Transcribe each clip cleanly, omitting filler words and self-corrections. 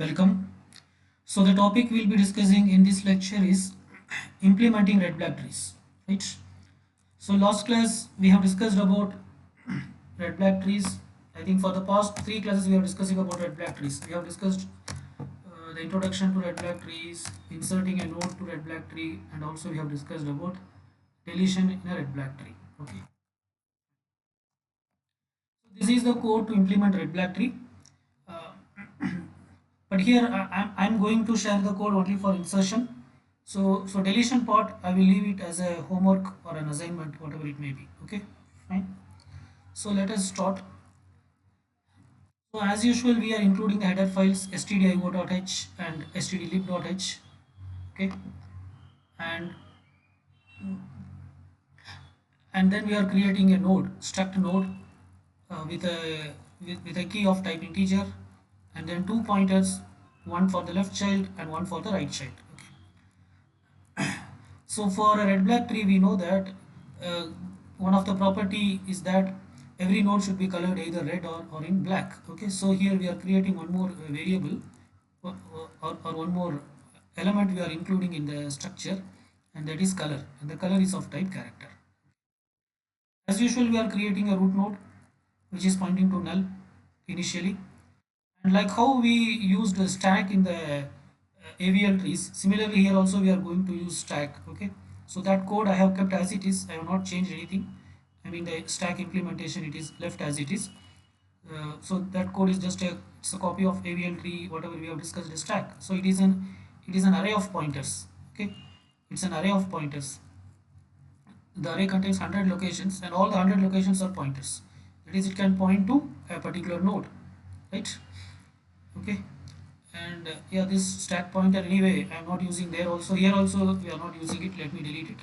Welcome. So the topic we'll be discussing in this lecture is implementing red black trees, right? So last class we have discussed about red black trees. I think for the past three classes we are discussing about red black trees. We have discussed the introduction to red black trees, inserting a node to red black tree, and also we have discussed about deletion in a red black tree. Okay. So this is the code to implement red black tree. Uh, but here I'm going to share the code only for insertion. So deletion part I will leave it as a homework or an assignment, whatever it may be. Okay, fine. So let us start. So as usual we are including the header files stdio.h and stdlib.h. Okay, and then we are creating a node, struct node, with a key of type integer, and then two pointers, one for the left child and one for the right child. Okay. So for a red black tree we know that uh, one of the property is that every node should be colored either red or in black. Okay, so here we are creating one more variable or one more element we are including in the structure, and that is color, and the color is of type character. As usual we are creating a root node which is pointing to null initially, and like how we used the stack in the AVL trees, similarly here also we are going to use stack. Okay, so that code I have kept as it is. I have not changed anything. I mean the stack implementation, it is left as it is. So that code is just it's a copy of AVL tree, whatever we have discussed the stack. So it is an array of pointers. Okay, it's an array of pointers. The array contains 100 locations, and all the 100 locations are pointers. That is, it can point to a particular node, right? Okay, and yeah, this stack pointer anyway I am not using there. Also here also we are not using it. Let me delete it.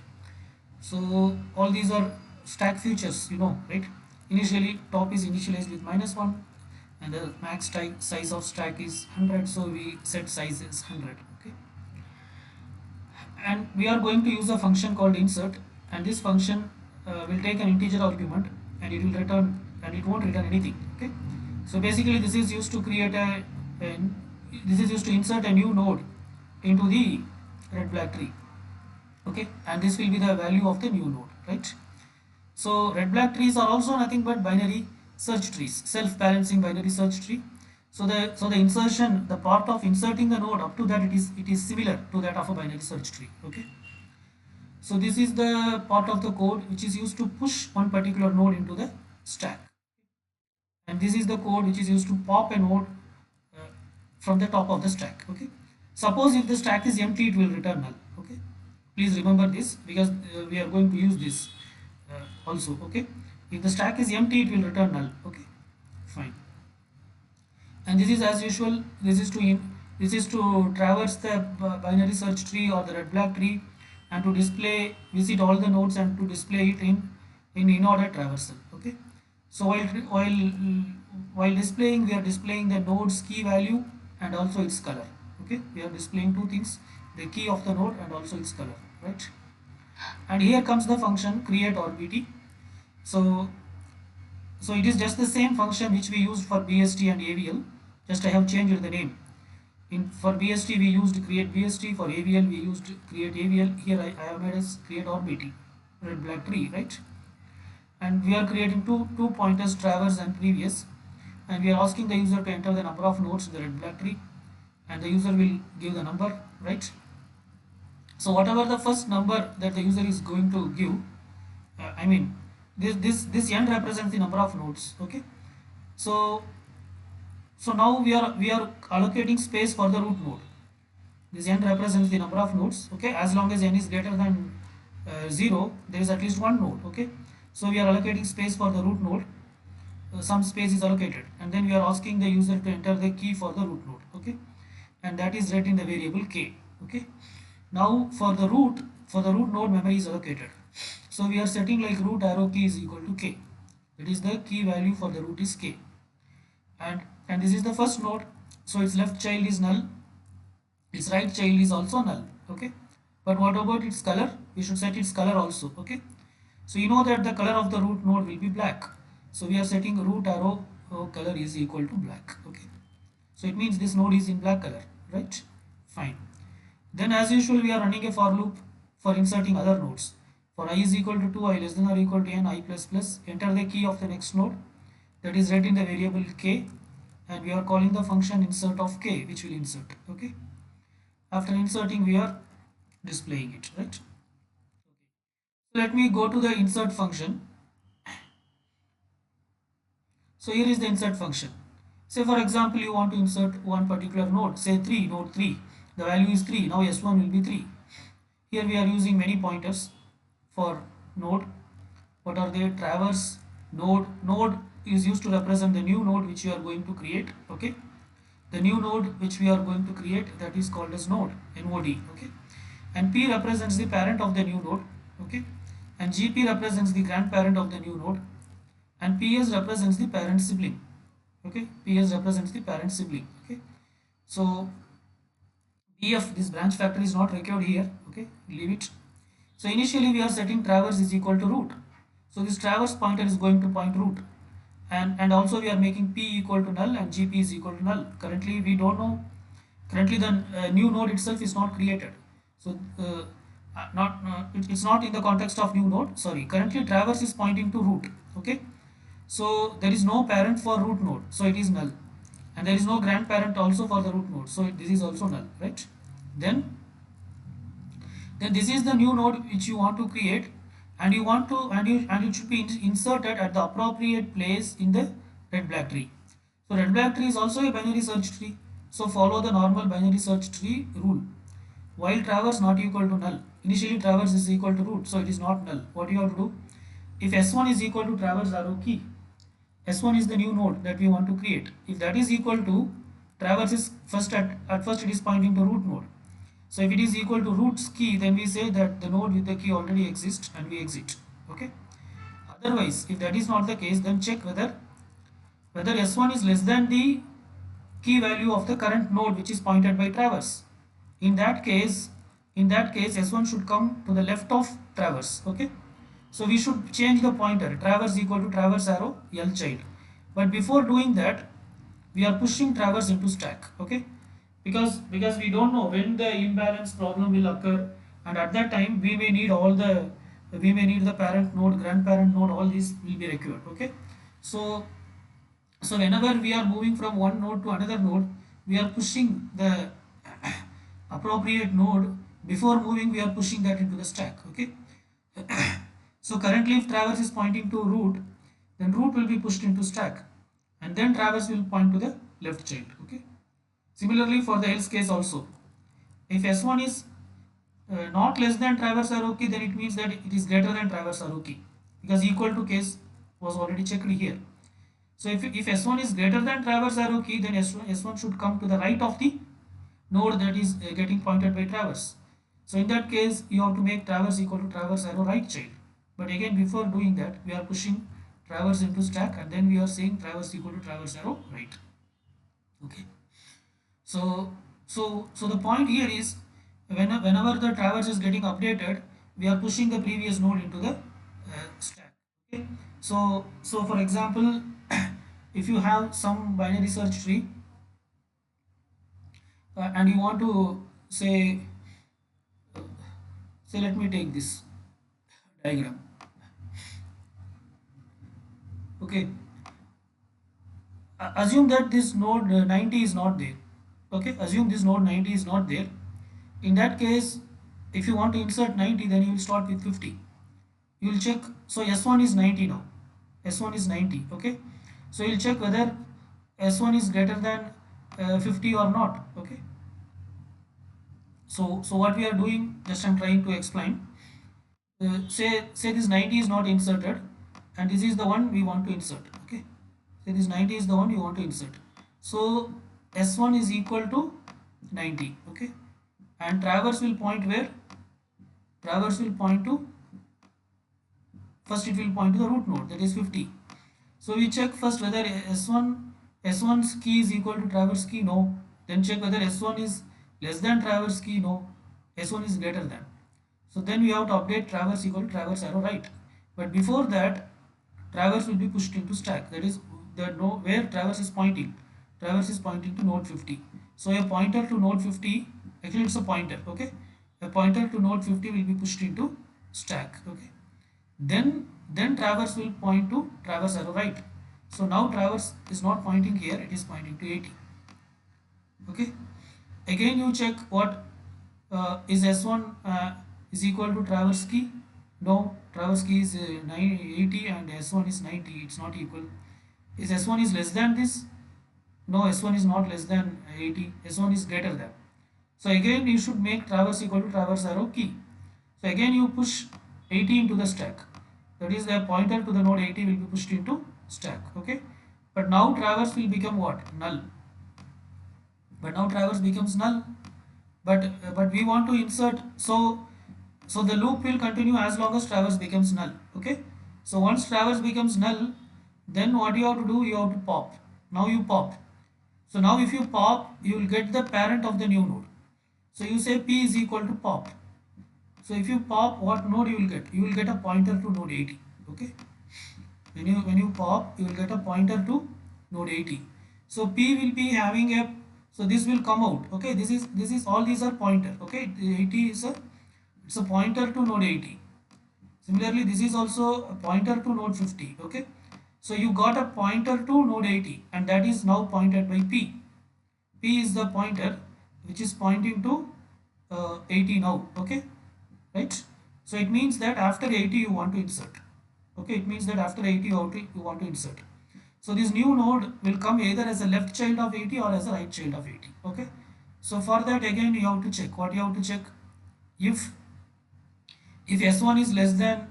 So all these are stack features, right? Initially top is initialized with -1, and the max size of stack is 100, so we set size is 100. Okay, and we are going to use a function called insert, and this function will take an integer argument, and it will return, and it won't return anything. Okay, so basically this is used to create a this is used to insert a new node into the red black tree. Okay, and this will be the value of the new node, right? So red black trees are also nothing but binary search trees, self-balancing binary search tree. So the insertion, the part of inserting the node, up to that it is similar to that of a binary search tree. Okay, so this is the part of the code which is used to push one particular node into the stack, and this is the code which is used to pop a node uh, from the top of the stack. Okay, suppose if the stack is empty, it will return null. Okay, please remember this, because we are going to use this also. Okay, if the stack is empty, it will return null. Okay, fine. And this is as usual, this is to traverse the binary search tree or the red black tree, and to visit all the nodes and to display it in order traversal. Okay, so while displaying, we are displaying the node's key value and also its color. Okay, we are displaying two things: the key of the node and also its color, right? And here comes the function create orbit. So so it is just the same function which we used for BST and AVL, just I have changed the name. For BST we used create BST, for AVL we used create AVL. Here I have made as create orbit, red black tree, right? And we are creating two pointers, traverse and previous, and we are asking the user to enter the number of nodes in the red black tree, and the user will give the number, right? So whatever the first number that the user is going to give, I mean this n represents the number of nodes. Okay, so now we are allocating space for the root node. This n represents the number of nodes. Okay, as long as n is greater than 0, there is at least one node. Okay, so we are allocating space for the root node. Some space is allocated, and then we are asking the user to enter the key for the root node. Okay, and that is read in the variable k. Okay, now for the root node, memory is allocated, so we are setting like root arrow key is equal to k. That is the key value for the root is k, and this is the first node, so its left child is null, its right child is also null. Okay, but what about its color? We should set its color also. Okay, so you know that the color of the root node will be black, so we are setting root arrow color is equal to black. Okay, So it means this node is in black color, right? Fine. Then as usual we are running a for loop for inserting other nodes. For I is equal to 2, I less than or equal to n, I plus plus, enter the key of the next node that is read in the variable k, and we are calling the function insert of k, which will insert. Okay. After inserting we are displaying it, right? Okay. So let me go to the insert function. So here is the insert function. Say for example you want to insert one particular node, say 3, node 3. The value is 3. Now S1 will be 3. Here we are using many pointers for node. What are they? Traverse, node. Node is used to represent the new node which you are going to create. Okay. The new node which we are going to create, that is called as node, NOD. Okay. And P represents the parent of the new node. Okay. And GP represents the grandparent of the new node. And PS represents the parent sibling. Okay. PS represents the parent sibling. Okay. So BF, this branch factor is not required here. Okay. Leave it. So initially we are setting traverse is equal to root. So this traverse pointer is going to point root. And also we are making P equal to null and GP is equal to null. Currently we don't know. Currently the new node itself is not created. So it's not in the context of new node. Sorry. Currently traverse is pointing to root. Okay. So there is no parent for root node. So it is null. And there is no grandparent also for the root node. So this is also null. Right. Then this is the new node which you want to create, and you want to and it should be inserted at the appropriate place in the red black tree. So red black tree is also a binary search tree, so follow the normal binary search tree rule. While traverse not equal to null, initially traverse is equal to root, so it is not null. What you have to do, if S1 is equal to traverse arrow key, S1 is the new node that we want to create. If that is equal to traverse is first at first it is pointing to root node. So if it is equal to root's key, then we say that the node with the key already exists and we exit. Okay. Otherwise, if that is not the case, then check whether S1 is less than the key value of the current node which is pointed by traverse. In that case S1 should come to the left of traverse. Okay. So we should change the pointer traverse equal to traverse arrow L child. But before doing that, we are pushing traverse into stack. Okay. Because we don't know when the imbalance problem will occur, and at that time we may need the parent node, grandparent node, all these will be required. Okay. So whenever we are moving from one node to another node, we are pushing the appropriate node. Before moving, we are pushing that into the stack. Okay. So currently if traverse is pointing to root, then root will be pushed into stack, and then traverse will point to the left child. Okay. Similarly for the else case also, if S1 is not less than traverse arrow key, then it means that it is greater than traverse arrow key, because equal to case was already checked here. So if S1 is greater than traverse arrow key, then S1 should come to the right of the node that is getting pointed by traverse. So in that case you have to make traverse equal to traverse arrow right child. But again, before doing that, we are pushing traverse into stack, and then we are saying traverse equal to traverse arrow right. Okay. So the point here is, whenever the traverse is getting updated, we are pushing the previous node into the stack. Okay. So for example, if you have some binary search tree and you want to say let me take this diagram. Okay. Assume that this node 90 is not there. Okay, assume this node 90 is not there. In that case, if you want to insert 90, then you will start with 50. You will check. So S1 is 90 now. S1 is 90. Okay. So you will check whether S1 is greater than 50 or not. Okay. So what we are doing, just I am trying to explain. Say this 90 is not inserted, and this is the one we want to insert. Okay. Say this 90 is the one you want to insert. So S1 is equal to 90. Okay. And traverse will point where? Traverse will point to, first it will point to the root node, that is 50. So we check first whether S1's key is equal to traverse key, no. Then check whether S1 is less than traverse key, no. S1 is greater than. So then we have to update traverse equal to traverse arrow right. But before that, traverse will be pushed into stack, that is the node where traverse is pointing. traverse is pointing to node 50. So a pointer to node 50, actually it's a pointer, okay? A pointer to node 50 will be pushed into stack, okay? Then traverse will point to traverse arrow right. So now traverse is not pointing here, it is pointing to 80, okay? Again you check what is S1 is equal to traverse key. No, traverse key is 80 and S1 is 90, it's not equal. Is S1 is less than this? No, S1 is not less than 80, S1 is greater than. So again you should make traverse equal to traverse arrow key. So again you push 80 into the stack. That is the pointer to the node 80 will be pushed into stack, okay? But now traverse will become what? Null. But now traverse becomes null. But we want to insert, so the loop will continue as long as traverse becomes null, okay? So once traverse becomes null, then what you have to do, you have to pop. Now you pop. So now if you pop, you will get the parent of the new node. So you say p is equal to pop. So if you pop, what node you will get? You will get a pointer to node 80, okay? When you pop, you will get a pointer to node 80. So p will be having a, so this will come out, okay? This is all these are pointer, okay? 80 is a, it's a pointer to node 80. Similarly, this is also a pointer to node 50, okay? So you got a pointer to node 80 and that is now pointed by p. P is the pointer which is pointing to 80 now, okay? Right? So it means that after 80 you want to insert. Okay, it means that after 80 you want to insert. So this new node will come either as a left child of 80 or as a right child of 80. Okay. So for that again you have to check. What you have to check? If S1 is less than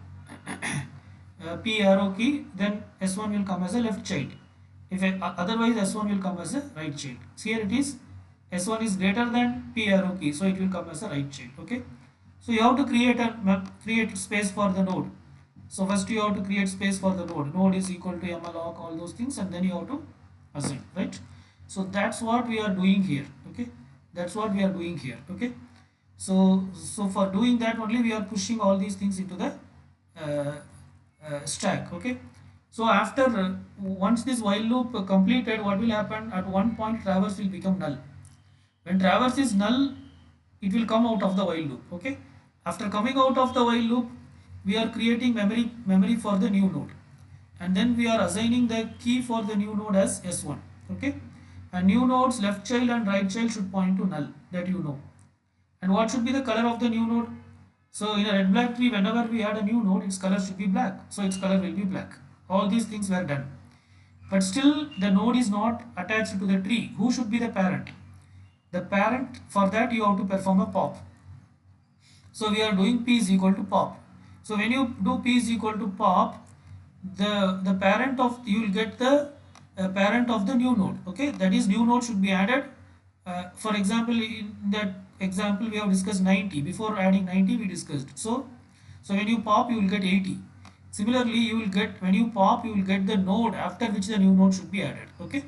P arrow key, then S1 will come as a left child. If otherwise S1 will come as a right child. So here it is, S1 is greater than P arrow key, so it will come as a right child. Okay. So you have to create space for the node. So first you have to create space for the node. Node is equal to malloc, all those things, and then you have to assign, right? So that's what we are doing here. Okay, that's what we are doing here. Okay, so for doing that only we are pushing all these things into the stack. Okay, so after once this while loop completed, what will happen? At one point traverse will become null. When traverse is null, it will come out of the while loop. Okay, after coming out of the while loop, we are creating memory for the new node, and then we are assigning the key for the new node as S1. Okay, and new nodes left child and right child should point to null, that you know. And what should be the color of the new node? So in a red black tree, whenever we add a new node, its color should be black, so its color will be black. All these things were done, but still the node is not attached to the tree. Who should be the parent? The parent, for that you have to perform a pop. So we are doing p is equal to pop. So when you do p is equal to pop, the parent of, you will get the parent of the new node. Okay, that is new node should be added. For example, in that example we have discussed 90. Before adding 90 we discussed. So when you pop you will get 80. Similarly, you will get, when you pop you will get the node after which the new node should be added. Okay,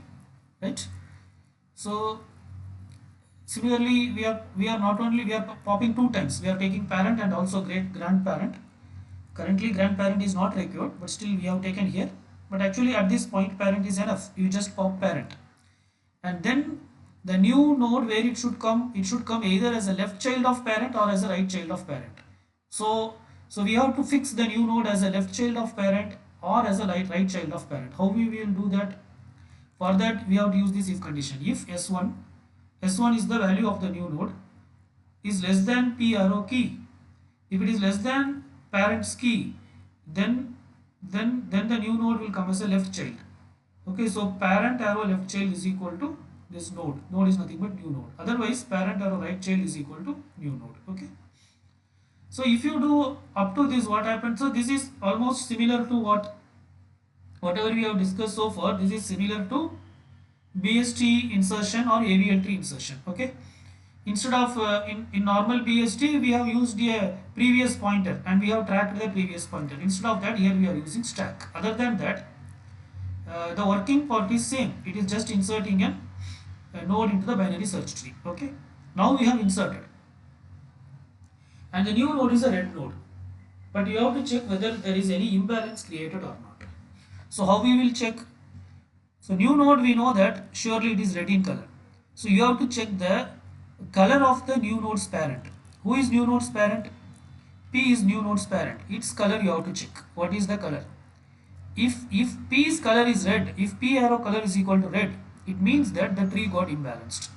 right? So similarly, we are not only, we are popping two times. We are taking parent and also great grandparent. Currently grandparent is not required, but still we have taken here. But actually at this point parent is enough. You just pop parent, and then the new node where it should come either as a left child of parent or as a right child of parent. So we have to fix the new node as a left child of parent or as a right child of parent. How we will do that? For that we have to use this if condition. If S1 is the value of the new node, is less than P arrow key. If it is less than parent's key, then the new node will come as a left child. Okay, so parent arrow left child is equal to this node. Node is nothing but new node. Otherwise, parent arrow right child is equal to new node. Okay. So if you do up to this, what happens? So this is almost similar to whatever we have discussed so far. This is similar to BST insertion or AVL tree insertion. Okay. Instead of in normal BST, we have used a previous pointer and we have tracked the previous pointer. Instead of that, here we are using stack. Other than that, the working part is same. It is just inserting a node into the binary search tree. Okay. Now we have inserted, and the new node is a red node. But you have to check whether there is any imbalance created or not. So how we will check? So new node, we know that surely it is red in color. So you have to check the color of the new node's parent. Who is new node's parent? P is new node's parent. Its color you have to check. What is the color? If P's color is red, if P arrow color is equal to red, it means that the tree got imbalanced.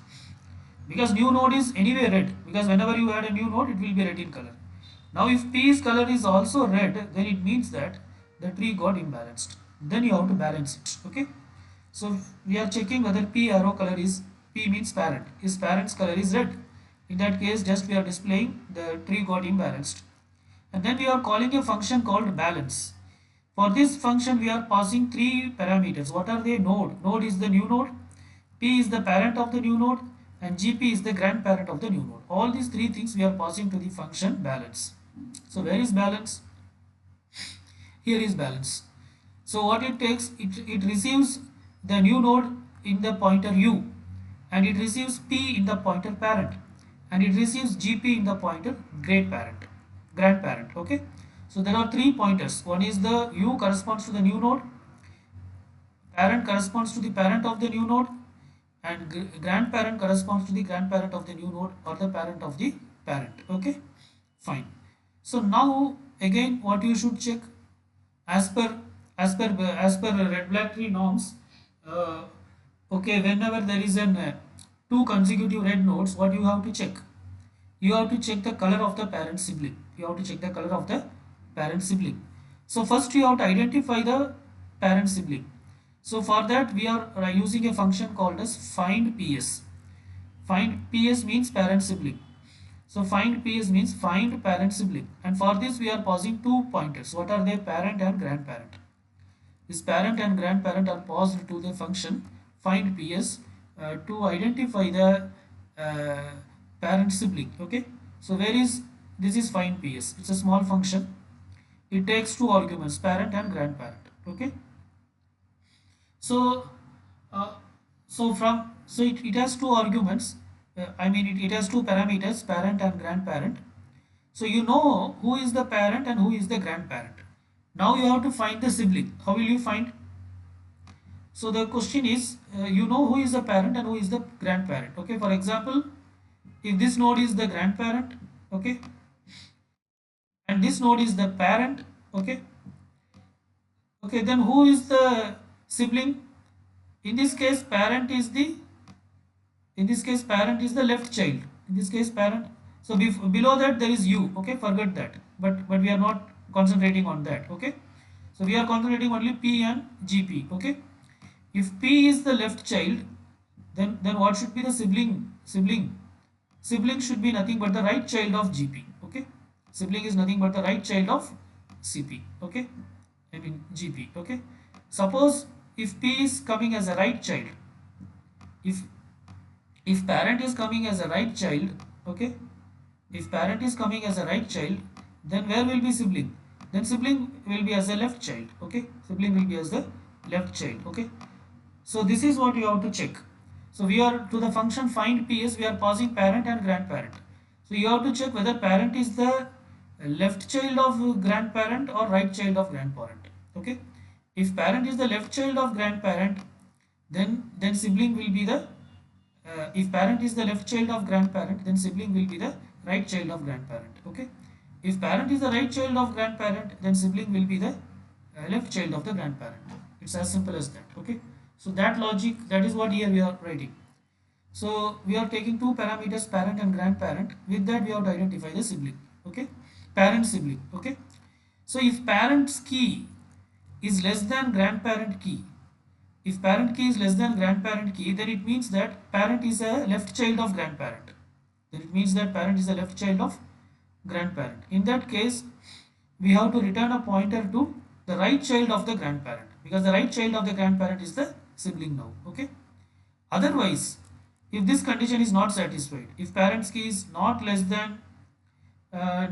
Because new node is anyway red, because whenever you add a new node, it will be red in color. Now if P's color is also red, then it means that the tree got imbalanced. Then you have to balance it. Okay. So we are checking whether P arrow color is, P means parent, his parent's color is red. In that case, just we are displaying the tree got imbalanced. And then we are calling a function called balance. For this function, we are passing three parameters. What are they? Node. Node is the new node. P is the parent of the new node. And GP is the grandparent of the new node. All these three things we are passing to the function balance. So where is balance? Here is balance. So what it takes, it receives the new node in the pointer u, and it receives P in the pointer parent, and it receives GP in the pointer grandparent. Okay. So there are three pointers. One is the u corresponds to the new node, parent corresponds to the parent of the new node, and grandparent corresponds to the grandparent of the new node or the parent of the parent. Okay, fine. So now again what you should check, as per as per red black tree norms, uh, okay, whenever there is an two consecutive red nodes, what you have to check? You have to check the color of the parent sibling. You have to check the color of the parent sibling. So first you have to identify the parent sibling. So for that we are using a function called as find PS. Find PS means parent sibling. So find PS means find parent sibling, and for this we are passing two pointers. What are they? Parent and grandparent. This parent and grandparent are passed to the function find PS to identify the uh, parent sibling. Okay. So where is this? Is find PS. It's a small function. It takes two arguments, parent and grandparent. Okay. So uh, it has two arguments. It has two parameters, parent and grandparent. So you know who is the parent and who is the grandparent. Now you have to find the sibling. How will you find? So the question is, you know who is the parent and who is the grandparent. Okay, for example, if this node is the grandparent, okay, and this node is the parent, okay, okay, then who is the sibling? In this case, parent is the, in this case parent is the left child. In this case, parent. So below that there is u. Okay, forget that. But we are not concentrating on that. Okay, so we are concentrating only P and GP. Okay. If P is the left child, then what should be the sibling should be nothing but the right child of GP. Okay, sibling is nothing but the right child of CP. Okay, GP. Okay, suppose if P is coming as a right child, if parent is coming as a right child, okay, if parent is coming as a right child, then where will be sibling? Then sibling will be as a left child. Okay, sibling will be as the left child. Okay, so this is what you have to check. So we are to the function find PS, we are passing parent and grandparent. So you have to check whether parent is the left child of grandparent or right child of grandparent. Okay, if parent is the left child of grandparent, then sibling will be the if parent is the left child of grandparent, then sibling will be the right child of grandparent. Okay, if parent is the right child of grandparent, then sibling will be the left child of the grandparent. It's as simple as that. Okay, so that logic, that is what here we are writing. So we are taking two parameters, parent and grandparent. With that we have to identify the sibling. Okay, parent sibling. Okay, so if parent's key is less than grandparent key, if parent key is less than grandparent key, then it means that parent is a left child of grandparent. Then it means that parent is a left child of grandparent. In that case, we have to return a pointer to the right child of the grandparent, because the right child of the grandparent is the sibling now. Okay. Otherwise, if this condition is not satisfied, if parent's key is not less than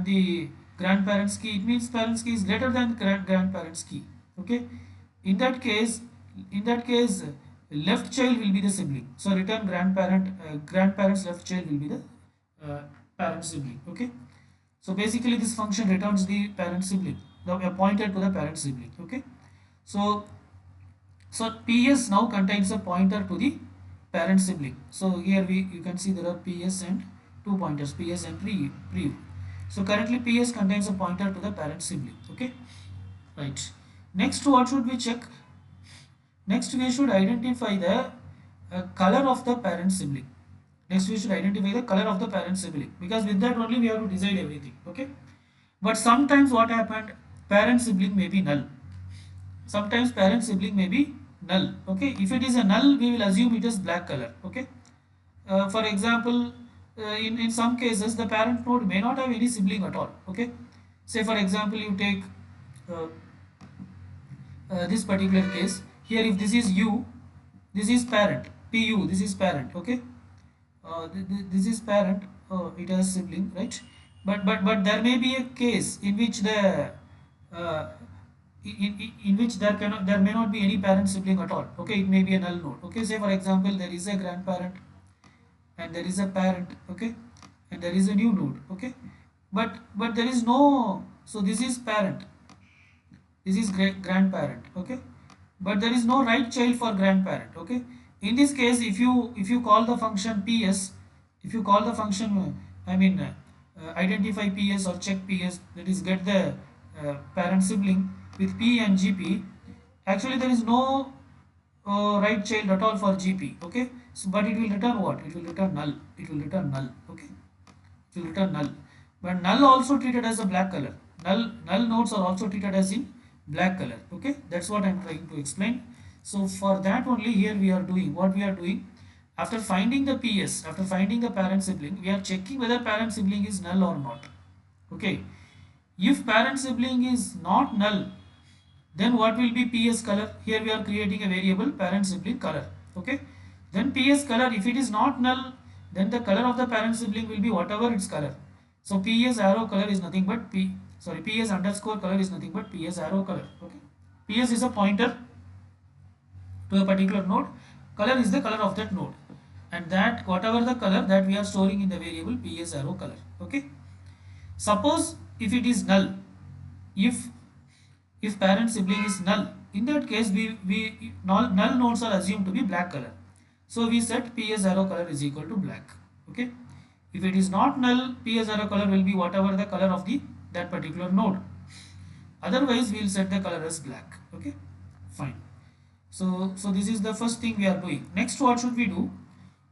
the grandparent's key, it means parent's key is greater than grandparent's key. Okay. In that case, left child will be the sibling. So return grandparent's left child will be the parent sibling. Okay. So basically this function returns the parent sibling, the pointer to the parent sibling. Okay. So So PS now contains a pointer to the parent sibling. So here you can see there are PS and two pointers, PS and pre. So currently PS contains a pointer to the parent sibling. Okay, right. Next, what should we check? Next, we should identify the color of the parent sibling. Next, we should identify the color of the parent sibling, because with that only we have to decide everything. Okay, but sometimes what happened? Parent sibling may be null. Sometimes parent sibling may be null. Okay, if it is a null, we will assume it is black color. Okay, for example, in some cases the parent node may not have any sibling at all. Okay, say for example you take uh, this particular case. Here if this is u, this is parent, pu, this is parent. Okay, this is parent, it has sibling, right? But there may be a case in which the uh, in which there may not be any parent sibling at all. Okay, it may be a null node. Okay, say for example there is a grandparent and there is a parent. Okay, and there is a new node. Okay, but there is no, so this is parent, this is grandparent. Okay, but there is no right child for grandparent. Okay, in this case if you call the function ps, if you call the function identify ps or check ps, that is get the parent sibling with p and gp, actually there is no right child at all for gp. Okay, so but it will return what? It will return null. It will return null. Okay, it will return null. But null also treated as a black color. Null nodes are also treated as in black color. Okay, that's what I'm trying to explain. So for that only here we are doing what we are doing. After finding the ps, after finding the parent sibling, we are checking whether parent sibling is null or not. Okay, if parent sibling is not null, then what will be ps color? Here we are creating a variable parent sibling color. Okay, then ps color, if it is not null, then the color of the parent sibling will be whatever its color. So ps arrow color is nothing but ps underscore color is nothing but ps arrow color. Okay, ps is a pointer to a particular node, color is the color of that node, and that whatever the color that we are storing in the variable ps arrow color. Okay, suppose if it is null, if parent sibling is null, in that case we null nodes are assumed to be black color, so we set ps arrow color is equal to black. Okay, if it is not null, ps arrow color will be whatever the color of the that particular node, otherwise we will set the color as black. Okay, fine. So this is the first thing we are doing. Next, what should we do?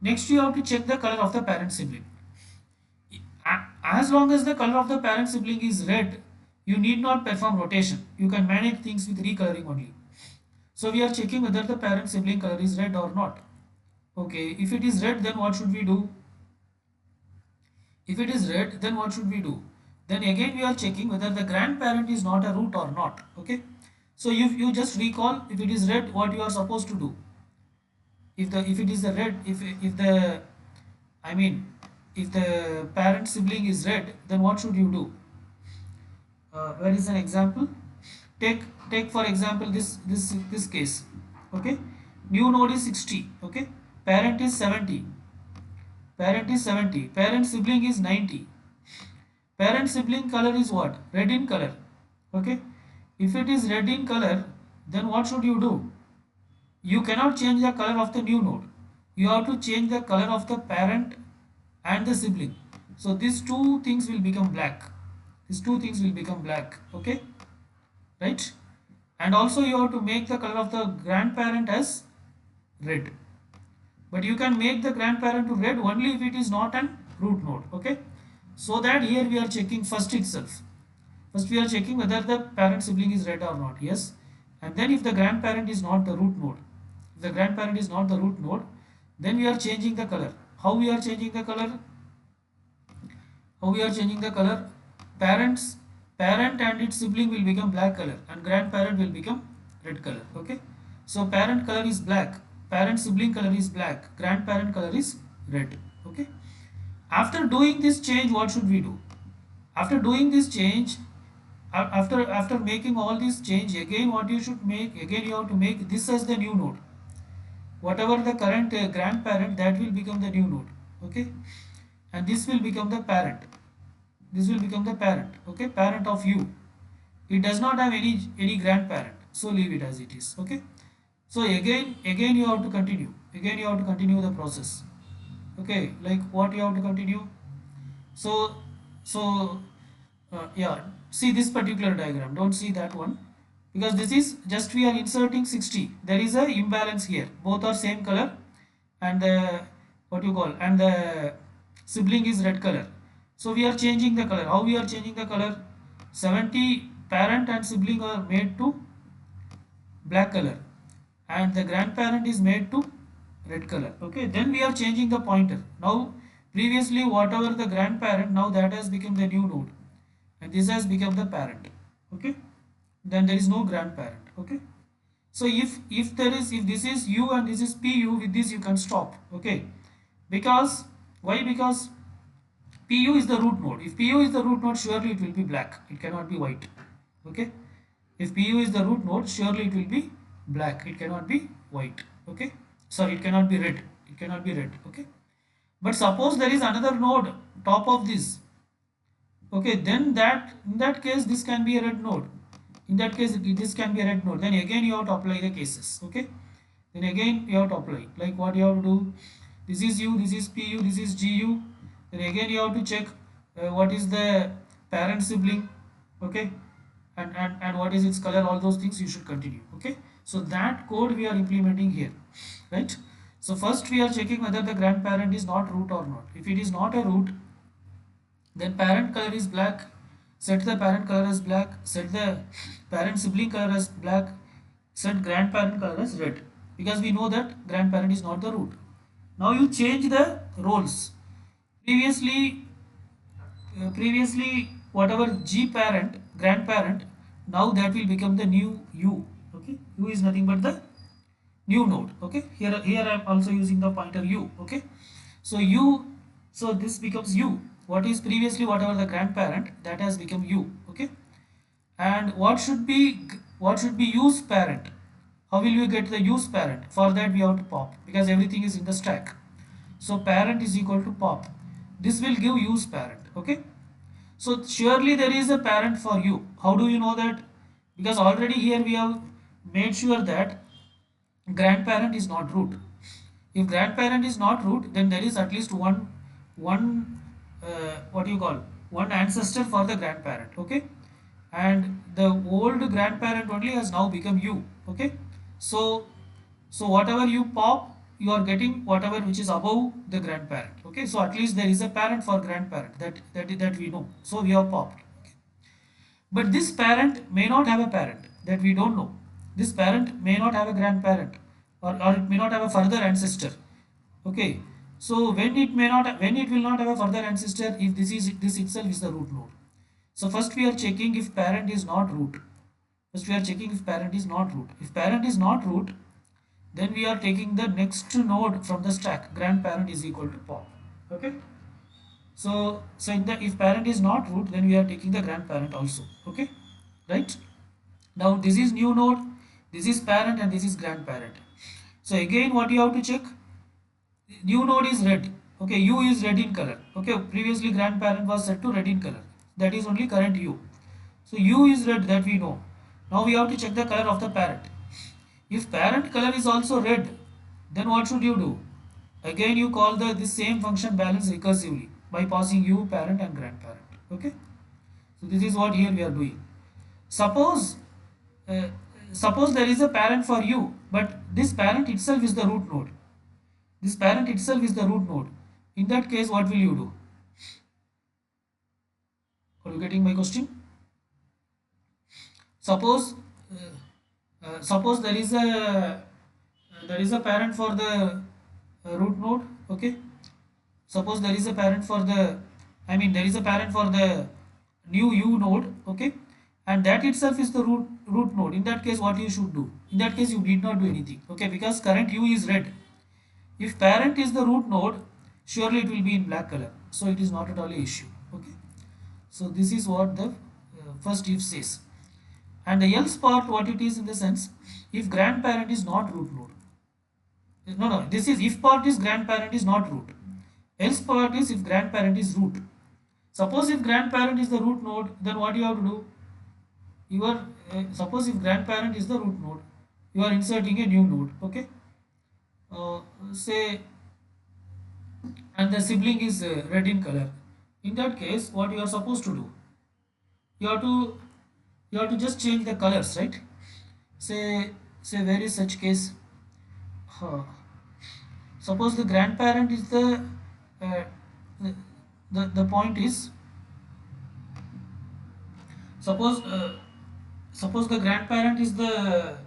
Next, you have to check the color of the parent sibling. As long as the color of the parent sibling is red, you need not perform rotation. You can manage things with recoloring only. So we are checking whether the parent sibling color is red or not. Okay, if it is red, then what should we do? If it is red, then what should we do? Then again we are checking whether the grandparent is not a root or not. Okay, so you just recall, if it is red, what you are supposed to do? If it is the red, if the I mean if the parent sibling is red, then what should you do? Where is an example? Take for example this case. Okay, new node is 60. Okay, parent is 70. Parent is 70. Parent sibling is 90. Parent sibling color is what? Red in color. Okay, if it is red in color, then what should you do? You cannot change the color of the new node. You have to change the color of the parent and the sibling. So these two things will become black. These two things will become black. Okay, right? And also you have to make the color of the grandparent as red. But you can make the grandparent to red only if it is not an root node. Okay, so that here we are checking first itself. First we are checking whether the parent sibling is red or not. Yes, and then if the grandparent is not the root node, if the grandparent is not the root node, then we are changing the color. How we are changing the color? How we are changing the color? Parent and its sibling will become black color and grandparent will become red color. Okay, so parent color is black, parent sibling color is black, grandparent color is red. Okay, after doing this change, what should we do? After doing this change, after making all this change, again what you should make, again you have to make this as the new node. Whatever the current grandparent, that will become the new node. Okay, and this will become the parent. This will become the parent. Okay, parent of u. It does not have any grandparent, so leave it as it is. Okay, So again you have to continue. Again you have to continue the process. Okay, like what you have to continue. So yeah, see this particular diagram. Don't see that one, because this is just we are inserting 60. There is a imbalance here. Both are same color, and the what you call, and the sibling is red color. So we are changing the color. How we are changing the color? 70 parent and sibling are made to black color, and the grandparent is made to red color. Okay, then we are changing the pointer. Now previously whatever the grandparent, now that has become the new node, and this has become the parent. Okay, then there is no grandparent. Okay, so if there is, if this is u and this is pu, with this you can stop. Okay, because why? Because pu is the root node. If pu is the root node, surely it will be black, it cannot be white. Okay, if pu is the root node, surely it will be black, it cannot be white. Okay, sorry, it cannot be red, it cannot be red. Okay, but suppose there is another node top of this. Okay, then that in that case this can be a red node. In that case this can be a red node. Then again you have to apply the cases. Okay, then again you have to apply, like what you have to do. This is u, this is pu, this is gu. Then again you have to check what is the parent sibling. Okay, and what is its color, all those things you should continue. Okay, so that code we are implementing here, right? So first we are checking whether the grandparent is not root or not. If it is not a root, then parent color is black. Set the parent color as black. Set the parent sibling color as black. Set grandparent color as red, because we know that grandparent is not the root. Now you change the roles. Previously whatever g parent, grandparent, now that will become the new u. Okay, u is nothing but the new node. Okay, here I am also using the pointer u. Okay, so u, so this becomes u. What is previously whatever the grandparent, that has become u. Okay, and what should be use parent? How will you get the use parent? For that we have to pop, because everything is in the stack. So parent is equal to pop. This will give use parent. Okay, so surely there is a parent for u. How do you know that? Because already here we have made sure that grandparent is not root. If grandparent is not root, then there is at least one what you call, one ancestor for the grandparent. Okay, and the old grandparent only has now become you. Okay, so whatever you pop, you are getting whatever which is above the grandparent. Okay, so at least there is a parent for grandparent, that we know, so we have popped. But this parent may not have a parent, that we don't know. This parent may not have a grandparent, or it may not have a further ancestor. Okay, so when it will not have a further ancestor, if this itself is the root node. So first we are checking if parent is not root. First we are checking if parent is not root. If parent is not root, then we are taking the next node from the stack. Grandparent is equal to pop. Okay. So in the, if parent is not root, then we are taking the grandparent also. Okay, right? Now this is new node, this is parent, and this is grandparent. So again what you have to check, new node is red. Okay, u is red in color. Okay, previously grandparent was set to red in color, that is only current u. So u is red, that we know. Now we have to check the color of the parent. If parent color is also red, then what should you do? Again you call this same function balance recursively by passing u, parent and grandparent. Okay, so this is what here we are doing. Suppose uh, suppose there is a parent for u, but this parent itself is the root node. This parent itself is the root node. In that case, what will you do? Are you getting my question? Suppose suppose there is a parent for the root node. Okay, suppose there is a parent for the, I mean there is a parent for the new u node. Okay, and that itself is the root node. In that case, what you should do? In that case, you need not do anything. Okay, because current u is red. If parent is the root node, surely it will be in black color, so it is not at all an issue. Okay, so this is what the first if says. And the else part, what it is in the sense, if grandparent is not root node. No, this is if part is grandparent is not root. Else part is if grandparent is root. Suppose if grandparent is the root node, then what you have to do? Suppose if grandparent is the root node, you are inserting a new node, okay. uh, Say, and the sibling is red in color. In that case, what you are supposed to do, you have to just change the colors, right? Say where is such case. uh, Suppose the grandparent is uh, the point is, suppose suppose the grandparent is the,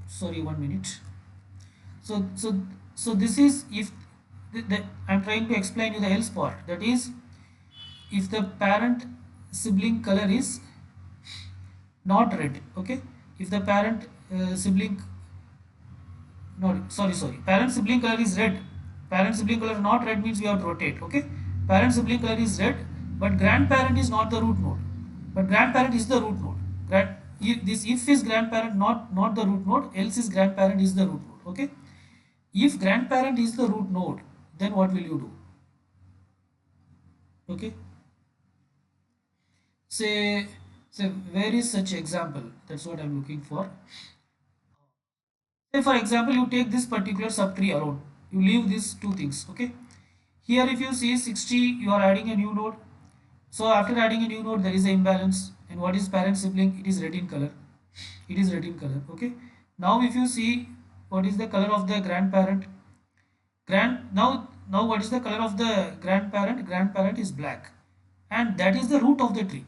sorry, 1 minute. So this is if I'm trying to explain you the else part. That is, if the parent sibling color is not red, okay. If the parent sibling, no, sorry, parent sibling color is red. Parent sibling color not red means we have to rotate, okay. Parent sibling color is red, but grandparent is not the root node, but grandparent is the root node. This if is grandparent, not the root node, else is grandparent is the root node, okay. If grandparent is the root node, then what will you do, okay. Say say where is such example, that's what I'm looking for. Say for example, you take this particular subtree alone, you leave these two things, okay. Here if you see 60, you are adding a new node. So after adding a new node, there is an imbalance. And what is parent sibling? It is red in color. It is red in color, okay. Now if you see what is the color of the grandparent, now what is the color of the grandparent? Grandparent is black, and that is the root of the tree.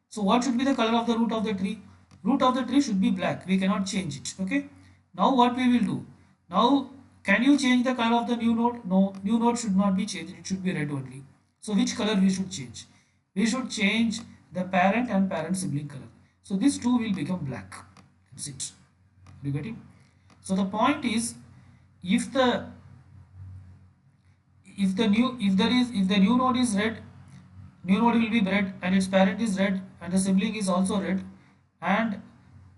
So what should be the color of the root of the tree? Root of the tree should be black. We cannot change it, okay. Now what we will do? Now, can you change the color of the new node? No, new node should not be changed. It should be red only. So which color we should change? We should change the parent and parent sibling color. So these two will become black. That's it. You get it? So the point is, if the if the new node is red, new node will be red, and its parent is red, and the sibling is also red, and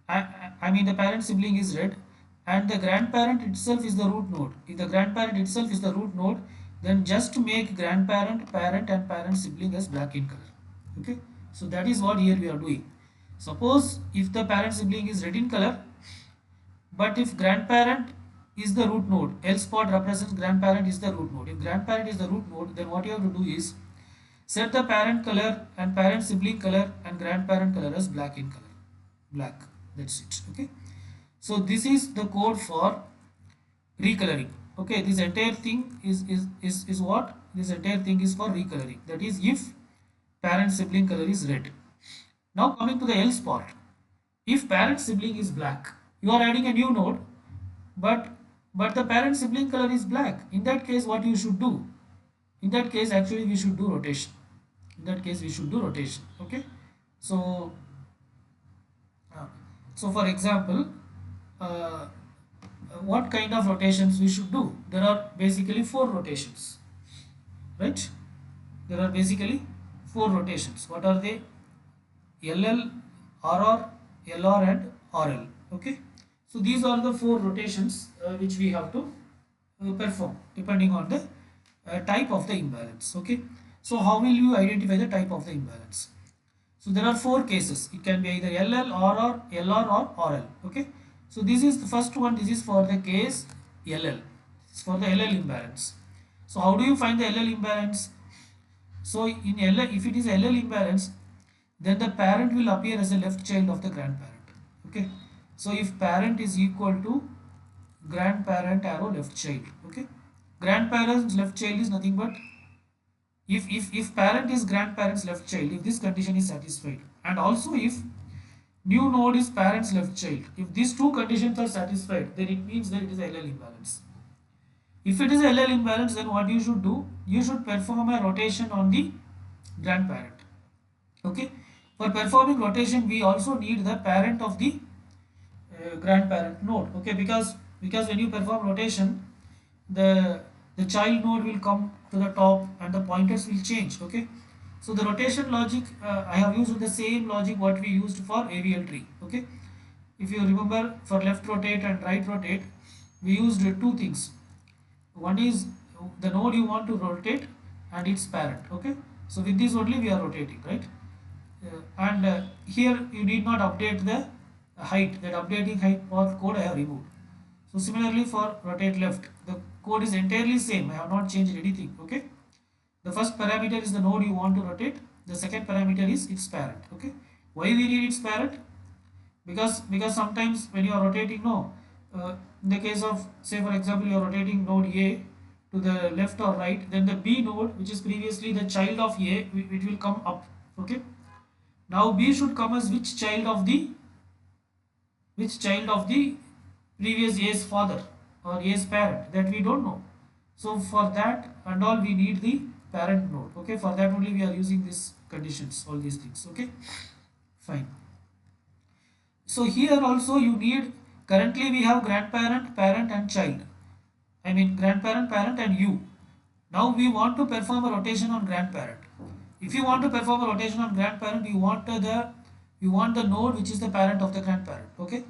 I mean the parent sibling is red, and the grandparent itself is the root node. If the grandparent itself is the root node, then just make grandparent, parent, and parent sibling as black in color, okay. So that is what here we are doing. Suppose if the parent sibling is red in color, but if grandparent is the root node, else spot represents grandparent is the root node. If grandparent is the root node, then what you have to do is set the parent color and parent sibling color and grandparent color as black in color. Black. That's it. Okay. So this is the code for recoloring. Okay. This entire thing is what? This entire thing is for recoloring. That is if parent sibling color is red. Now coming to the else part. If parent sibling is black, you are adding a new node, but the parent sibling color is black. In that case, what you should do? In that case, actually we should do rotation. In that case, we should do rotation. Okay. So for example, what kind of rotations we should do? There are basically 4 rotations, right? There are basically 4 rotations. What are they? LL, RR, LR and RL. Okay. So these are the 4 rotations which we have to perform depending on the type of the imbalance. Okay. So how will you identify the type of the imbalance? So there are 4 cases. It can be either LL, RR, LR or RL. Okay. So this is the first one. This is for the case LL. It's for the LL imbalance. So how do you find the LL imbalance? So in LL, if it is LL imbalance, then the parent will appear as a left child of the grandparent. Okay. So if parent is equal to grandparent arrow left child. Okay. Grandparent's left child is nothing but if parent is grandparent's left child, if this condition is satisfied, and also if new node is parent's left child, if these two conditions are satisfied, then it means that it is LL imbalance. If it is LL imbalance, then what you should do? You should perform a rotation on the grandparent. Okay. For performing rotation, we also need the parent of the grandparent node. Okay, because when you perform rotation, the child node will come to the top and the pointers will change. Okay. So the rotation logic, I have used the same logic what we used for AVL tree. Okay. If you remember, for left rotate and right rotate, we used 2 things. One is the node you want to rotate and its parent. Okay. So with this only we are rotating, right? And here you need not update the height, that updating height path code I have removed. So similarly for rotate left, the code is entirely same. I have not changed anything. Okay. The first parameter is the node you want to rotate. The second parameter is its parent. Okay. Why we need its parent? Because sometimes when you are rotating, no, in the case of, say for example, you are rotating node A to the left or right, then the B node, which is previously the child of A, it will come up. Okay. Now B should come as which child of the previous A's father or A's parent, that we don't know. So for that and all we need the parent node. Okay, for that only we are using these conditions, all these things. Okay, fine. So here also you need, currently we have grandparent, parent and child. I mean grandparent, parent and you. Now we want to perform a rotation on grandparent. If you want to perform a rotation on grandparent, you want the node which is the parent of the grandparent. Okay.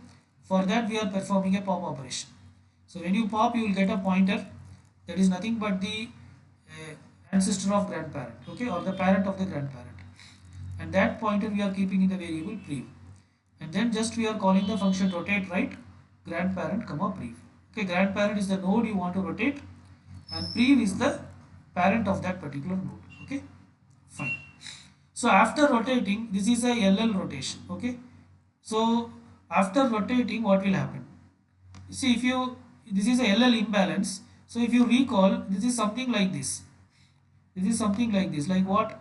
For that we are performing a pop operation. So when you pop, you will get a pointer that is nothing but the ancestor of grandparent. Okay, or the parent of the grandparent. And that pointer we are keeping in the variable prev. And then just we are calling the function rotate right grandparent comma prev. Okay, grandparent is the node you want to rotate and prev is the parent of that particular node. Okay, fine. So after rotating, this is a LL rotation. Okay, so after rotating, what will happen? See, if you, this is a LL imbalance. So if you recall, this is something like this. This is something like this. Like what?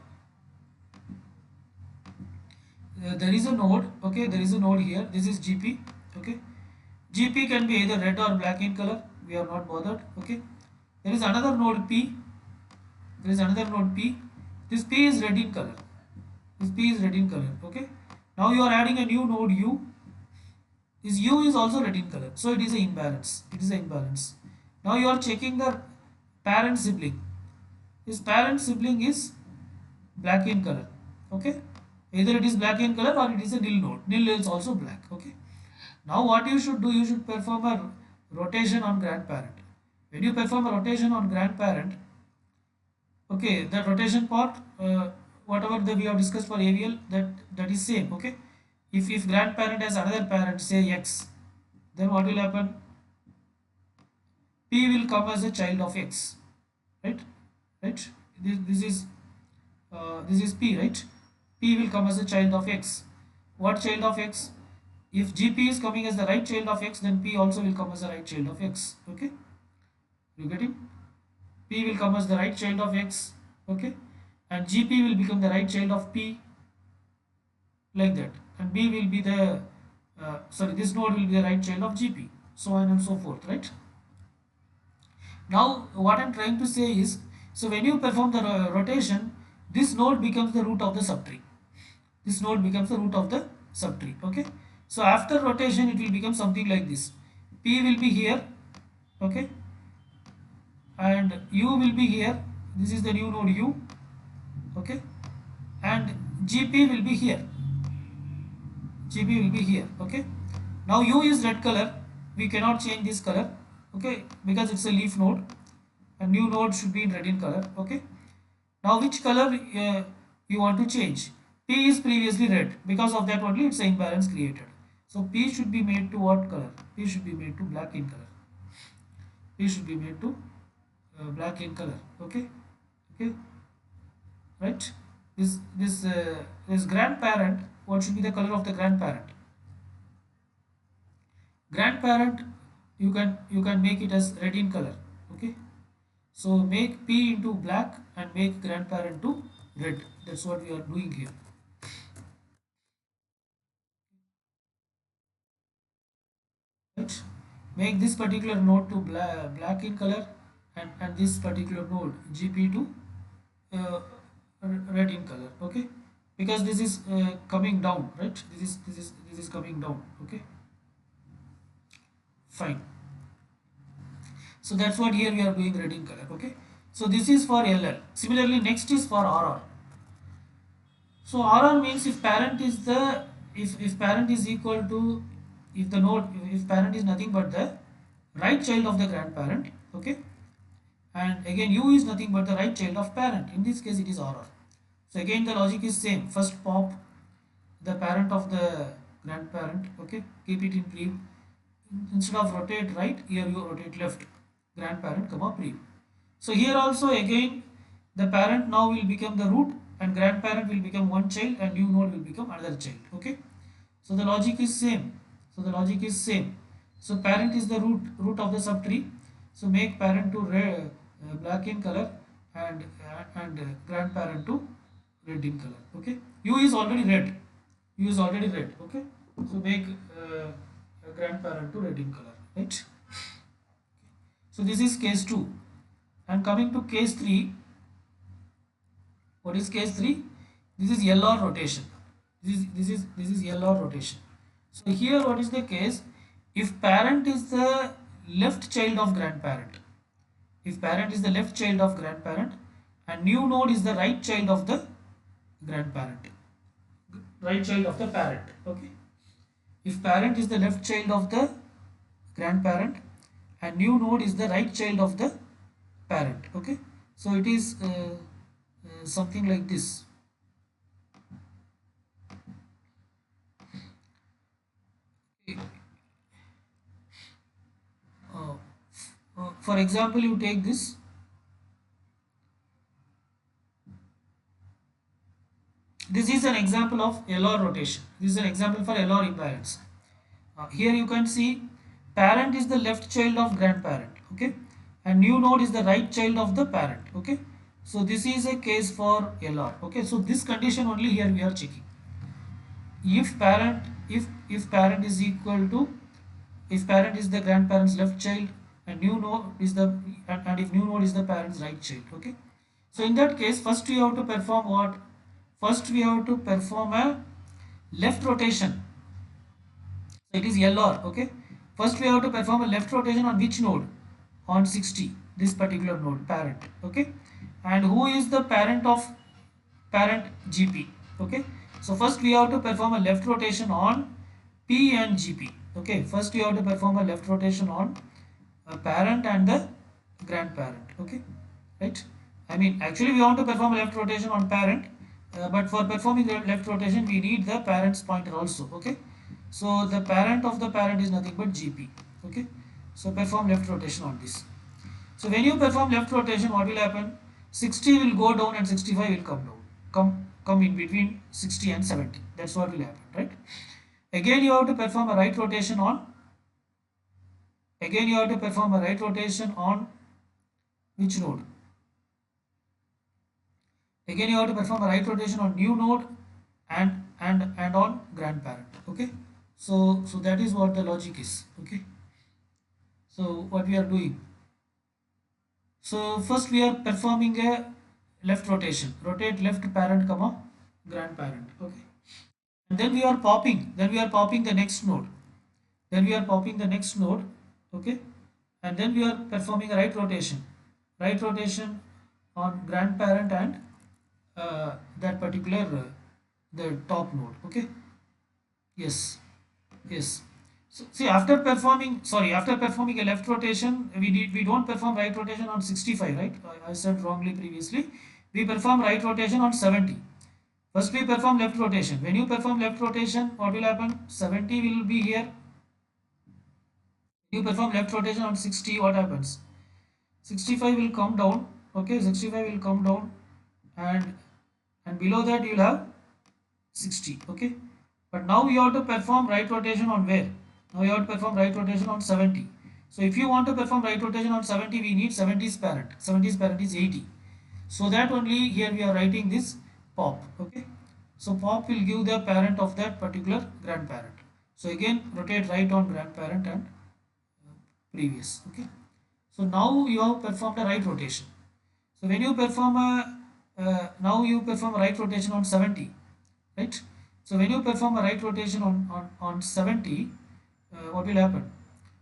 There is a node. Okay, there is a node here. This is GP. Okay, GP can be either red or black in color. We are not bothered. Okay, there is another node P. There is another node P. This P is red in color. This P is red in color. Okay, now you are adding a new node U. This U is also red in color. So it is an imbalance. It is an imbalance. Now you are checking the parent sibling. His parent sibling is black in color. Okay, either it is black in color or it is a nil node. Nil is also black. Okay, now what you should do, you should perform a rotation on grandparent. When you perform a rotation on grandparent, okay, the rotation part, whatever that we have discussed for AVL, that is same. Okay, if grandparent has another parent, say X, then what will happen? P will come as a child of X, right? Right. This is P, right? P will come as a child of X. What child of X? If GP is coming as the right child of X, then P also will come as the right child of X. Okay, you getting? P will come as the right child of X. Okay, and GP will become the right child of P, like that, and B will be the sorry, this node will be the right child of GP, so on and so forth, right? Now what I'm trying to say is, so when you perform the rotation, this node becomes the root of the subtree. This node becomes the root of the subtree. Okay, so after rotation it will become something like this. P will be here. Okay, and U will be here. This is the new node U. Okay, and GP will be here. GB will be here. Okay, now U is red color. We cannot change this color. Okay, because it's a leaf node, and new node should be in red in color. Okay, now which color you want to change? P is previously red. Because of that only it's an imbalance created. So P should be made to what color? P should be made to black in color. P should be made to black in color. Okay, okay, right? This grandparent. What should be the color of the grandparent? Grandparent, you can make it as red in color. Okay, so make P into black and make grandparent to red. That's what we are doing here. Right, make this particular node to black in color, and this particular node GP to uh, red in color. Okay, because this is coming down, right? This is coming down. Okay, fine. So that's what here we are doing red in color. Okay, so this is for LL. Similarly, next is for RR. So RR means if parent is the, if parent is equal to, if the node, if parent is nothing but the right child of the grandparent. Okay, and again U is nothing but the right child of parent. In this case it is RR. So again the logic is same. First pop the parent of the grandparent. Okay, keep it in pre. Instead of rotate right, here you rotate left, grandparent comma pre. So here also again the parent now will become the root and grandparent will become one child and new node will become another child. Okay, so the logic is same. So the logic is same. So parent is the root of the subtree. So make parent to red, black in color and grandparent to red in color. Okay, u is already red. U is already red. Okay, so make grandparent to red in color. Right. So this is case 2. And coming to case 3, what is case 3? This is LR rotation. This is LR rotation. So here what is the case? If parent is the left child of grandparent, if parent is the left child of grandparent and new node is the right child of the grandparent, right child of the parent. Okay. If parent is the left child of the grandparent and new node is the right child of the parent. Okay, so it is something like this. uh, for example, you take this. This is an example of LR rotation. This is an example for LR imbalance. Here you can see parent is the left child of grandparent. Okay, and new node is the right child of the parent. Okay, so this is a case for LR. Okay, so this condition only here we are checking. If parent, if parent is equal to, if parent is the grandparent's left child and new node is the, and if new node is the parent's right child. Okay, so in that case first we have to perform what? First we have to perform a left rotation. So it is LR. Okay, first we have to perform a left rotation on which node? On 60, this particular node, parent. Okay, and who is the parent of parent? GP. Okay, so first we have to perform a left rotation on P and GP. Okay, first we have to perform a left rotation on a parent and the grandparent. Okay, right? I mean, actually we want to perform a left rotation on parent, but for performing the left rotation we need the parent's pointer also. Okay, so the parent of the parent is nothing but GP. Okay, so perform left rotation on this. So when you perform left rotation, what will happen? 60 will go down and 65 will come down. Come in between 60 and 70. That's what will happen, right? Again you have to perform a right rotation on, again you have to perform a right rotation on which node? Again you have to perform a right rotation on new node and on grandparent. Okay? So that is what the logic is. Okay? So what we are doing? So first we are performing a left rotation. Rotate left parent comma grandparent. Okay. And then we are popping. Then we are popping the next node. Then we are popping the next node. Okay. And then we are performing a right rotation. Right rotation on grandparent and that particular the top node. Okay. Yes. Yes. So see, after performing, sorry, after performing a left rotation, we don't perform right rotation on 65, right? I said wrongly previously. We perform right rotation on 70. First we perform left rotation. When you perform left rotation, what will happen? 70 will be here. You perform left rotation on 60, what happens? 65 will come down. Okay, 65 will come down, and below that you will have 60. Okay, but now you have to perform right rotation on where? Now you have to perform right rotation on 70. So if you want to perform right rotation on 70, we need 70's parent. 70's parent is 80. So that only here we are writing this pop. Okay, so pop will give the parent of that particular grandparent. So again rotate right on grandparent and previous. Okay, so now you have performed a right rotation. So when you perform a now you perform a right rotation on 70, right? So when you perform a right rotation on 70, what will happen?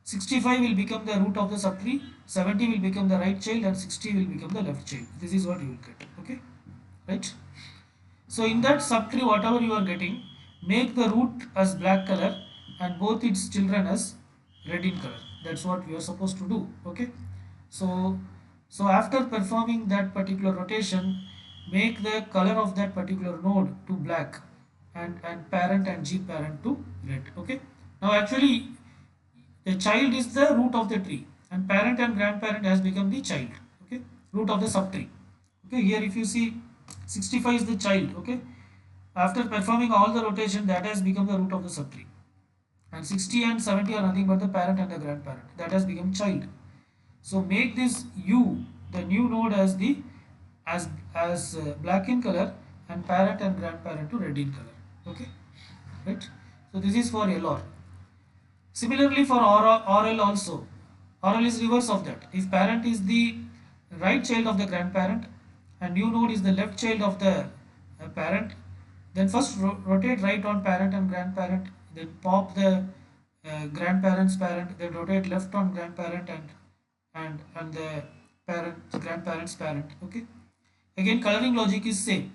65 will become the root of the subtree, 70 will become the right child, and 60 will become the left child. This is what you will get. Okay, right? So in that subtree, whatever you are getting, make the root as black color and both its children as red in color. That's what we are supposed to do. Okay, so after performing that particular rotation, make the color of that particular node to black and parent and G parent to red. Okay. Now actually the child is the root of the tree and parent and grandparent has become the child. Okay. Root of the subtree. Okay. Here if you see 65 is the child. Okay. After performing all the rotation, that has become the root of the subtree. And 60 and 70 are nothing but the parent and the grandparent. That has become child. So make this U the new node as the black in color and parent and grandparent to red in color. Okay, right? So this is for LR. Similarly for RL also. RL is reverse of that. If parent is the right child of the grandparent and new node is the left child of the parent, then first rotate right on parent and grandparent, then pop the grandparent's parent, then rotate left on grandparent and the grandparent's parent. Okay. Again, coloring logic is same.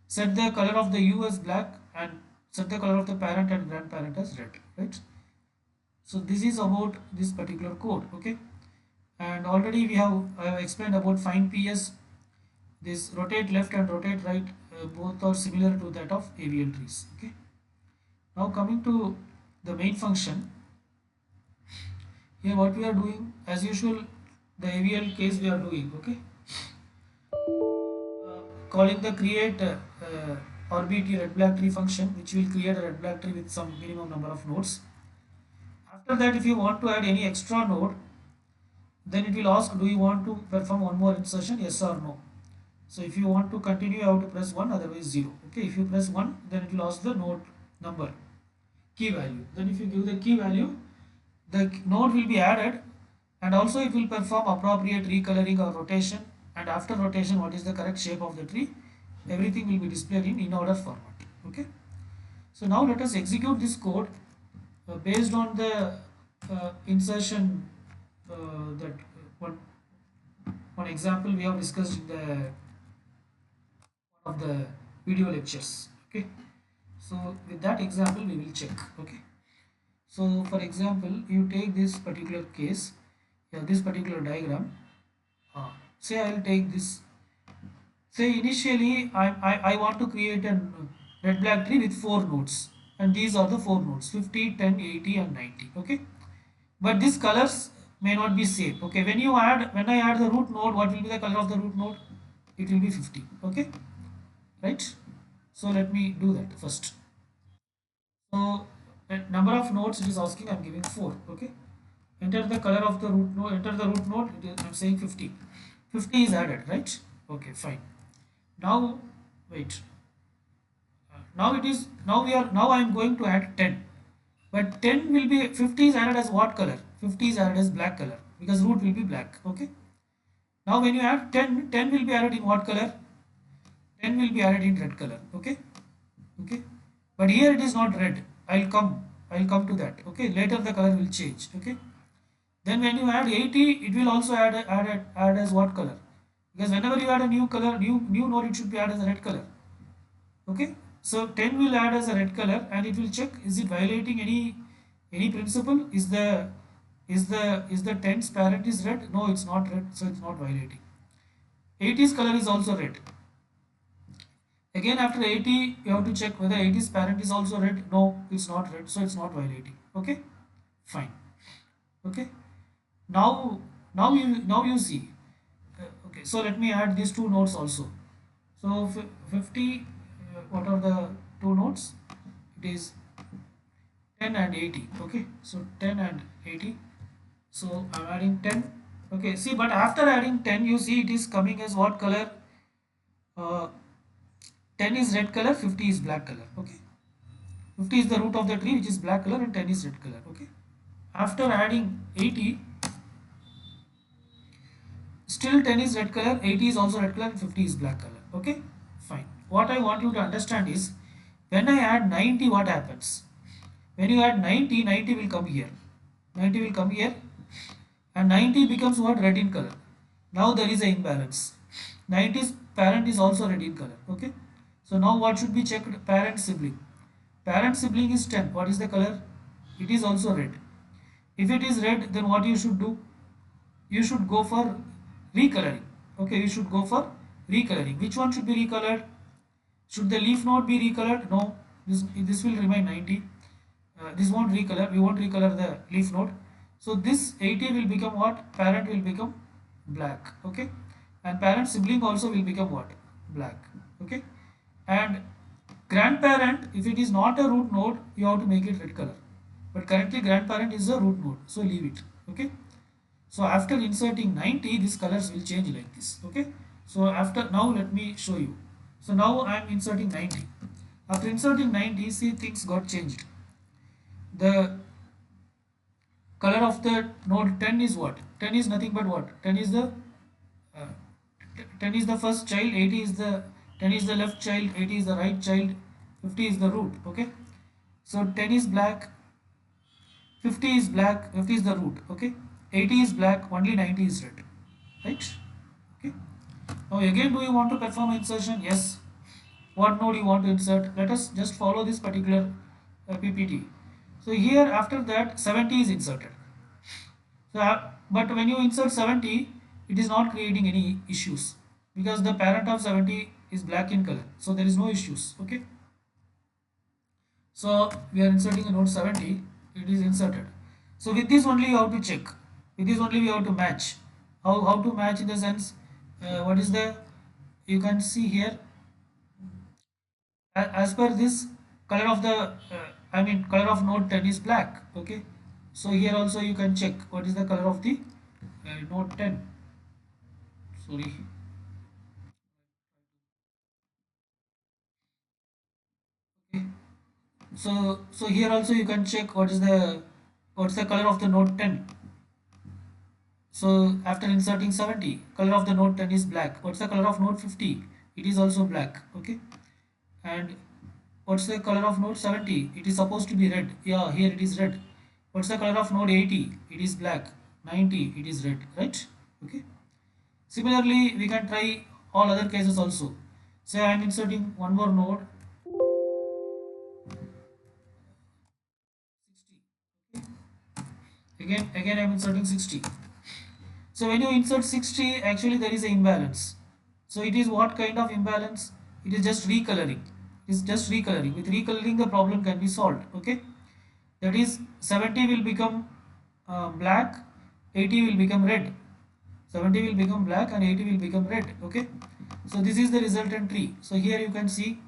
Set the color of the U as black and set the color of the parent and grandparent as red. Right. So this is about this particular code. Okay. And already I have explained about find PS. This rotate left and rotate right both are similar to that of AVL trees. Okay. Now coming to the main function. Here what we are doing as usual, the AVL case we are doing. Okay. Calling the create RBT red black tree function, which will create a red black tree with some minimum number of nodes. After that, if you want to add any extra node, then it will ask, do you want to perform one more insertion, yes or no. So if you want to continue, you have to press 1, otherwise 0. Okay, if you press 1, then it will ask the node number, key value. Then if you give the key value, the node will be added and also it will perform appropriate recoloring or rotation, and after rotation what is the correct shape of the tree, everything will be displayed in order format. Okay, so now let us execute this code based on the insertion that one example we have discussed in the one of the video lectures. Okay, so with that example we will check. Okay, so for example you take this particular case, this particular diagram. Say I will take this. Say initially I want to create a red black tree with 4 nodes, and these are the 4 nodes 50, 10, 80 and 90. Okay, but these colors may not be same. Okay, when I add the root node, what will be the color of the root node? It will be 50. Okay, right? So let me do that first. So number of nodes it is asking, I'm giving 4. Okay, enter the color of the root node, enter the root node, I'm saying 50. 50 is added, right? Okay, fine. Now wait, now I am going to add 10, but 10 will be, 50 is added as what color? 50 is added as black color because root will be black. Okay, now when you add 10, 10 will be added in what color? 10 will be added in red color. Okay, okay, but here it is not red. I'll come to that. Okay, later the color will change. Okay, then when you add 80, it will also add as what color? Because whenever you add a new color, new node, it should be added as a red color. Okay, so 10 will add as a red color and it will check, is it violating any principle? Is the 10's parent is red? No, it's not red, so it's not violating. 80's color is also red. Again after 80 you have to check whether 80's parent is also red. No, it's not red, so it's not violating. Okay, fine. Okay, now you see. Okay, so let me add these 2 nodes also. So 50, what are the 2 nodes? It is 10 and 80. Okay, so 10 and 80. So I'm adding 10. Okay, see, but after adding 10, you see it is coming as what color? 10 is red color, 50 is black color. Okay, 50 is the root of the tree, which is black color, and 10 is red color. Okay, after adding 80, still 10 is red color, 80 is also red color, and 50 is black color. Okay, fine. What I want you to understand is, when I add 90, what happens? When you add 90, 90 will come here. 90 will come here, and 90 becomes what? Red in color. Now there is an imbalance. 90's parent is also red in color. Okay, so now what should be checked? Parent sibling. Parent sibling is 10. What is the color? It is also red. If it is red, then what you should do? You should go for recoloring. Okay, you should go for recoloring. Which one should be recolored? Should the leaf node be recolored? No. this will remain 90. This won't recolor, we won't recolor the leaf node. So this 80 will become what? Parent will become black, okay, and parent sibling also will become what? Black, okay. And grandparent, if it is not a root node, you have to make it red color, but currently grandparent is a root node, so leave it, okay. So after inserting 90, these colors will change like this, okay. So after, now let me show you. So now I am inserting 90. After inserting 90, see, things got changed. The color of the node 10 is what? 10 is nothing but what? 10 is the uh, 10 is the first child, 80 is the 10 is the left child, 80 is the right child, 50 is the root, okay. So 10 is black, 50 is black, 50 is the root, okay. 80 is black, only 90 is red, right? Okay. Now again, do you want to perform insertion? Yes. What node you want to insert? Let us just follow this particular PPT. So here after that 70 is inserted. So, but when you insert 70, it is not creating any issues because the parent of 70 is black in color. So there is no issues. Okay. So we are inserting a node 70. It is inserted. So with this only you have to check. With this only we have to match. How to match in the sense, what is the, you can see here, as per this color of the I mean color of node 10 is black, okay. So here also you can check what is the color of the node 10, sorry. Okay. So here also you can check what's the color of the node 10. So after inserting 70, color of the node 10 is black. What's the color of node 50? It is also black, okay. And what's the color of node 70? It is supposed to be red. Yeah, here it is red. What's the color of node 80? It is black. 90, it is red, right? Okay. Similarly, we can try all other cases also. Say I am inserting one more node 60. Again I am inserting 60. So when you insert 60, actually there is an imbalance. So it is what kind of imbalance? It is just recoloring. It is just recoloring. With recoloring, the problem can be solved. Okay. That is 70 will become black, 80 will become red. 70 will become black and 80 will become red. Okay. So this is the resultant tree. So here you can see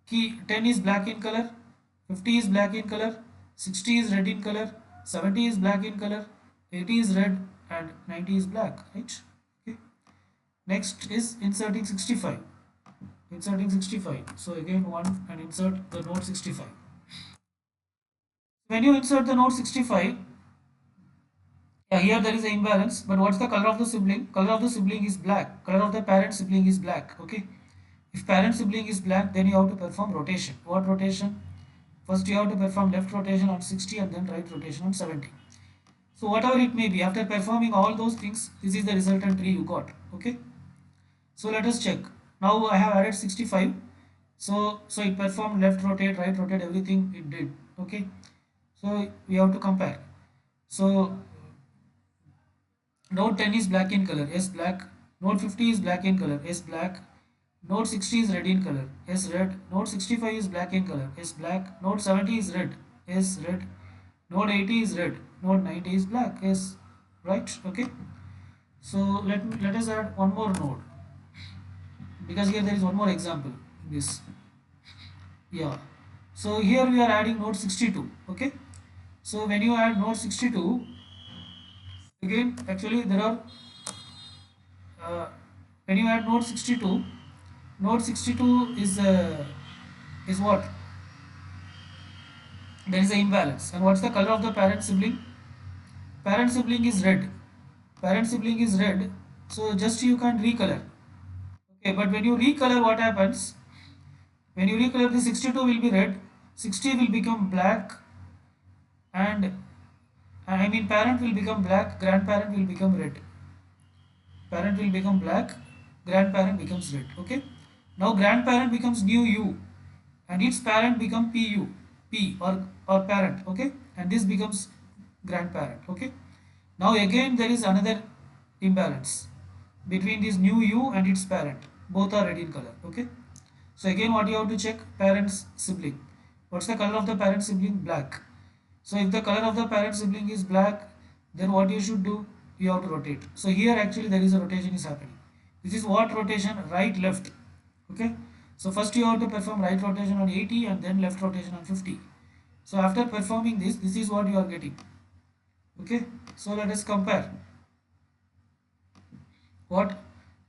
key 10 is black in color, 50 is black in color, 60 is red in color, 70 is black in color, 80 is red and 90 is black, right? Okay. Next is inserting 65. Inserting 65. So again one and insert the node 65. When you insert the node 65, yeah, here there is an imbalance, but what's the color of the sibling? Color of the sibling is black. Color of the parent sibling is black. Okay. If parent sibling is black, then you have to perform rotation. What rotation? First you have to perform left rotation on 60 and then right rotation on 70. So whatever it may be, after performing all those things, this is the resultant tree you got. Okay. So let us check. Now I have added 65. So it performed left rotate, right rotate, everything it did. Okay. So we have to compare. So node 10 is black in color, yes black. Node 50 is black in color, yes black. Node 60 is red in color, yes red. Node 65 is black in color, yes black. Node 70 is red, yes red. Node 80 is red, node 90 is black, yes, right? Okay. So let us add one more node because here there is one more example in this. Yeah. So here we are adding node 62. Okay. So when you add node 62, again actually there are when you add node 62 is what? There is an imbalance. And what's the color of the parent sibling? Parent sibling is red. Parent sibling is red. So just you can recolor. Okay, but when you recolor, what happens? When you recolor, the 62 will be red, 60 will become black, and I mean parent will become black, grandparent will become red. Parent will become black, grandparent becomes red. Okay. Now grandparent becomes new U, and its parent become PU, P or parent. Okay, and this becomes grandparent. Okay. Now again there is another imbalance between this new U and its parent. Both are red in color. Okay. So again what you have to check, parents sibling. What's the color of the parent sibling? Black. So if the color of the parent sibling is black, then what you should do? You have to rotate. So here actually there is a rotation is happening. This is what rotation? Right left. Okay. So first you have to perform right rotation on 80 and then left rotation on 50. So after performing this, this is what you are getting. Okay. So let us compare. What?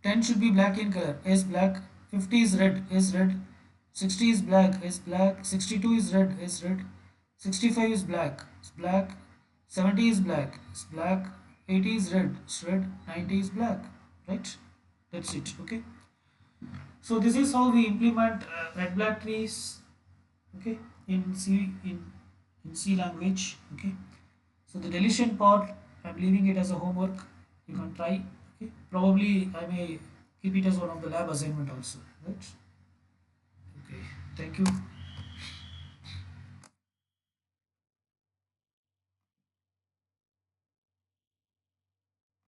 10 should be black in color. S black. 50 is red. S red. 60 is black. S black. 62 is red. S red. 65 is black. It's black. 70 is black. It's black. 80 is red. It's red. 90 is black. Right? That's it. Okay. So this is how we implement red black trees. Okay. In C language. Okay. So the deletion part, I'm leaving it as a homework. You can try. Okay. Probably I may keep it as one of the lab assignment also. Right. Okay. Thank you.